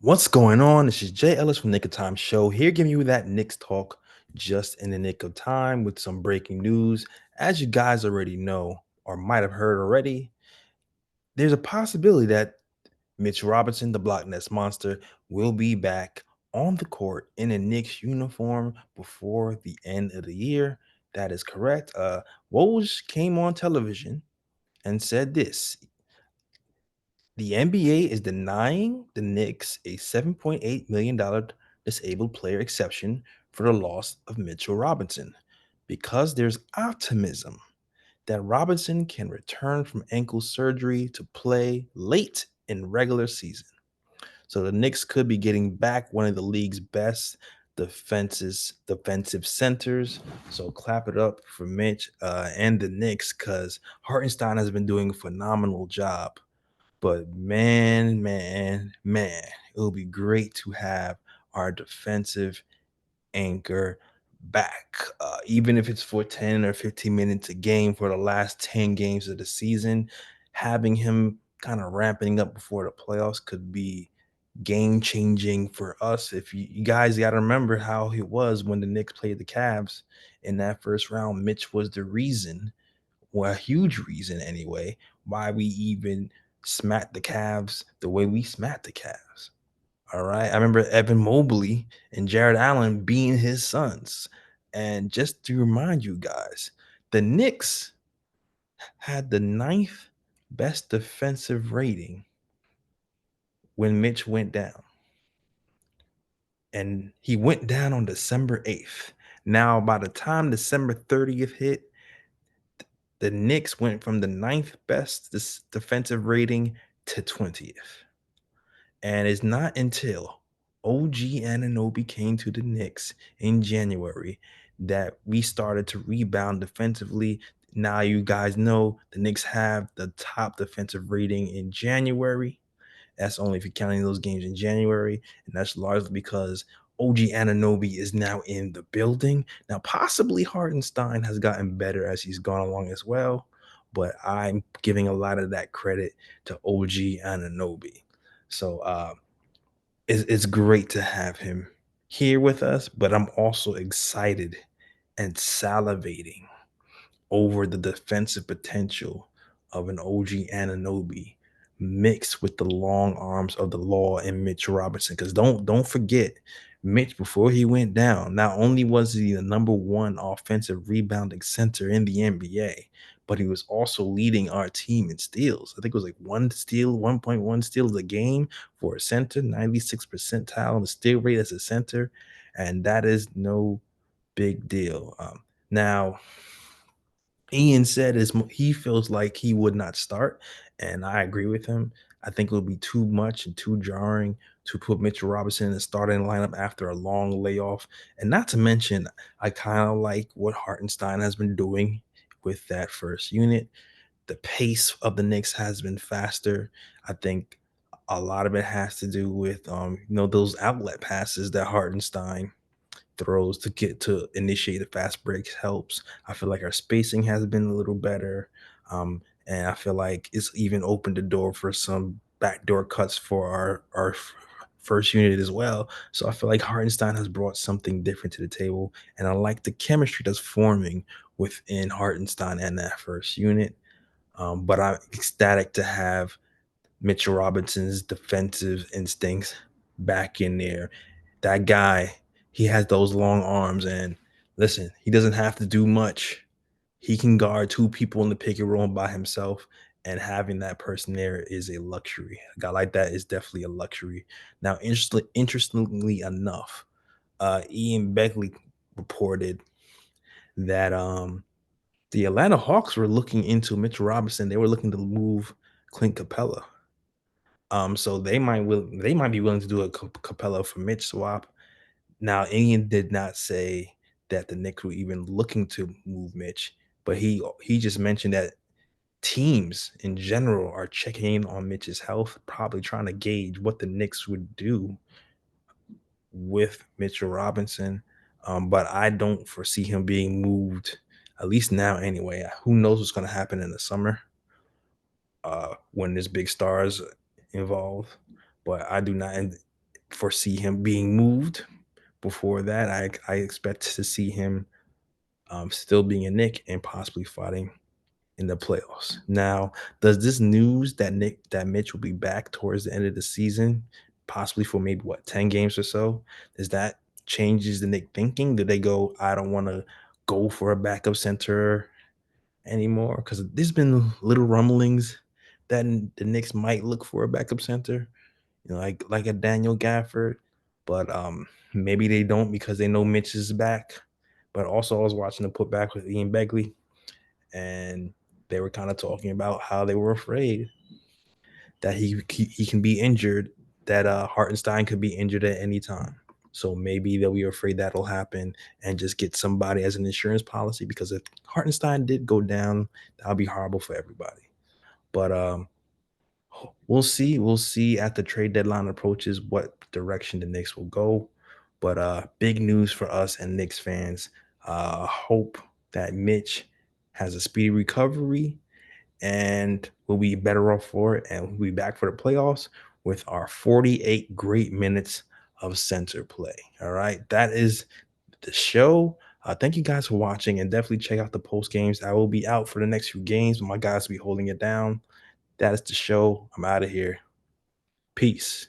What's going on? This is Jay Ellis from Nick of Time Show here, giving you that Knicks talk just in the nick of time with some breaking news. As you guys already know, or might have heard already, there's a possibility that Mitch Robinson, the Block Ness Monster, will be back on the court in a Knicks uniform before the end of the year. That is correct. Woj came on television and said this: the NBA is denying the Knicks a $7.8 million disabled player exception for the loss of Mitchell Robinson because there's optimism that Robinson can return from ankle surgery to play late in regular season. So the Knicks could be getting back one of the league's best defensive centers. So clap it up for Mitch and the Knicks because Hartenstein has been doing a phenomenal job, but man, it will be great to have our defensive anchor back, even if it's for 10 or 15 minutes a game for the last 10 games of the season. Having him kind of ramping up before the playoffs could be game changing for us. If you guys got to remember how it was when the Knicks played the Cavs in that first round, Mitch was the reason, well, a huge reason anyway, why we even smacked the Cavs the way we smacked the Cavs. All right. I remember Evan Mobley and Jared Allen being his sons. And just to remind you guys, the Knicks had the ninth best defensive rating when Mitch went down. And he went down on December 8th. Now, by the time December 30th hit, the Knicks went from the ninth best defensive rating to 20th. And it's not until OG Ananobi came to the Knicks in January that we started to rebound defensively. Now you guys know the Knicks have the top defensive rating in January. That's only if you're counting those games in January, and that's largely because OG Ananobi is now in the building. Now, possibly Hartenstein has gotten better as he's gone along as well, but I'm giving a lot of that credit to OG Ananobi. So it's great to have him here with us, but I'm also excited and salivating over the defensive potential of an OG Ananobi mixed with the long arms of the law and Mitch Robinson. Because don't forget, Mitch, before he went down, not only was he the number one offensive rebounding center in the NBA, but he was also leading our team in steals. I think it was like 1.1 steals a game for a center, 96 percentile on the steal rate as a center. And that is no big deal. Now, Ian said is he feels like he would not start, and I agree with him. I think it would be too much and too jarring to put Mitchell Robinson in the starting lineup after a long layoff. And not to mention, I kind of like what Hartenstein has been doing with that first unit. The pace of the Knicks has been faster. I think a lot of it has to do with those outlet passes that Hartenstein throws to get to initiate a fast break helps. I feel like our spacing has been a little better. And I feel like it's even opened the door for some backdoor cuts for our first unit as well. So I feel like Hartenstein has brought something different to the table. And I like the chemistry that's forming within Hartenstein and that first unit. But I'm ecstatic to have Mitchell Robinson's defensive instincts back in there. That guy, he has those long arms, and listen, he doesn't have to do much. He can guard two people in the pick and roll by himself, and having that person there is a luxury. A guy like that is definitely a luxury. Now, interestingly enough, Ian Beckley reported that the Atlanta Hawks were looking into Mitchell Robinson. They were looking to move Clint Capella. So they might be willing to do a Capella for Mitch swap. Now, Ian did not say that the Knicks were even looking to move Mitch, but he just mentioned that teams in general are checking in on Mitch's health, probably trying to gauge what the Knicks would do with Mitchell Robinson. But I don't foresee him being moved, at least now anyway. Who knows what's going to happen in the summer when there's big stars involved? But I do not. And foresee him being moved. Before that, I expect to see him still being a Knick and possibly fighting in the playoffs. Now, does this news that Mitch will be back towards the end of the season, possibly for maybe what 10 games or so, does that changes the Knick thinking? Do they go, I don't want to go for a backup center anymore? Because there's been little rumblings that the Knicks might look for a backup center, like a Daniel Gafford, but maybe they don't because they know Mitch is back. But also, I was watching the put back with Ian Begley, and they were kind of talking about how they were afraid that he can be injured, that Hartenstein could be injured at any time. So maybe they'll be afraid that'll happen and just get somebody as an insurance policy, because if Hartenstein did go down, that'll be horrible for everybody. But we'll see. We'll see at the trade deadline approaches what direction the Knicks will go. But big news for us and Knicks fans. Hope that Mitch has a speedy recovery and we'll be better off for it. And we'll be back for the playoffs with our 48 great minutes of center play. All right. That is the show. Thank you guys for watching, and definitely check out the post games. I will be out for the next few games. My guys will be holding it down. That is the show. I'm out of here. Peace.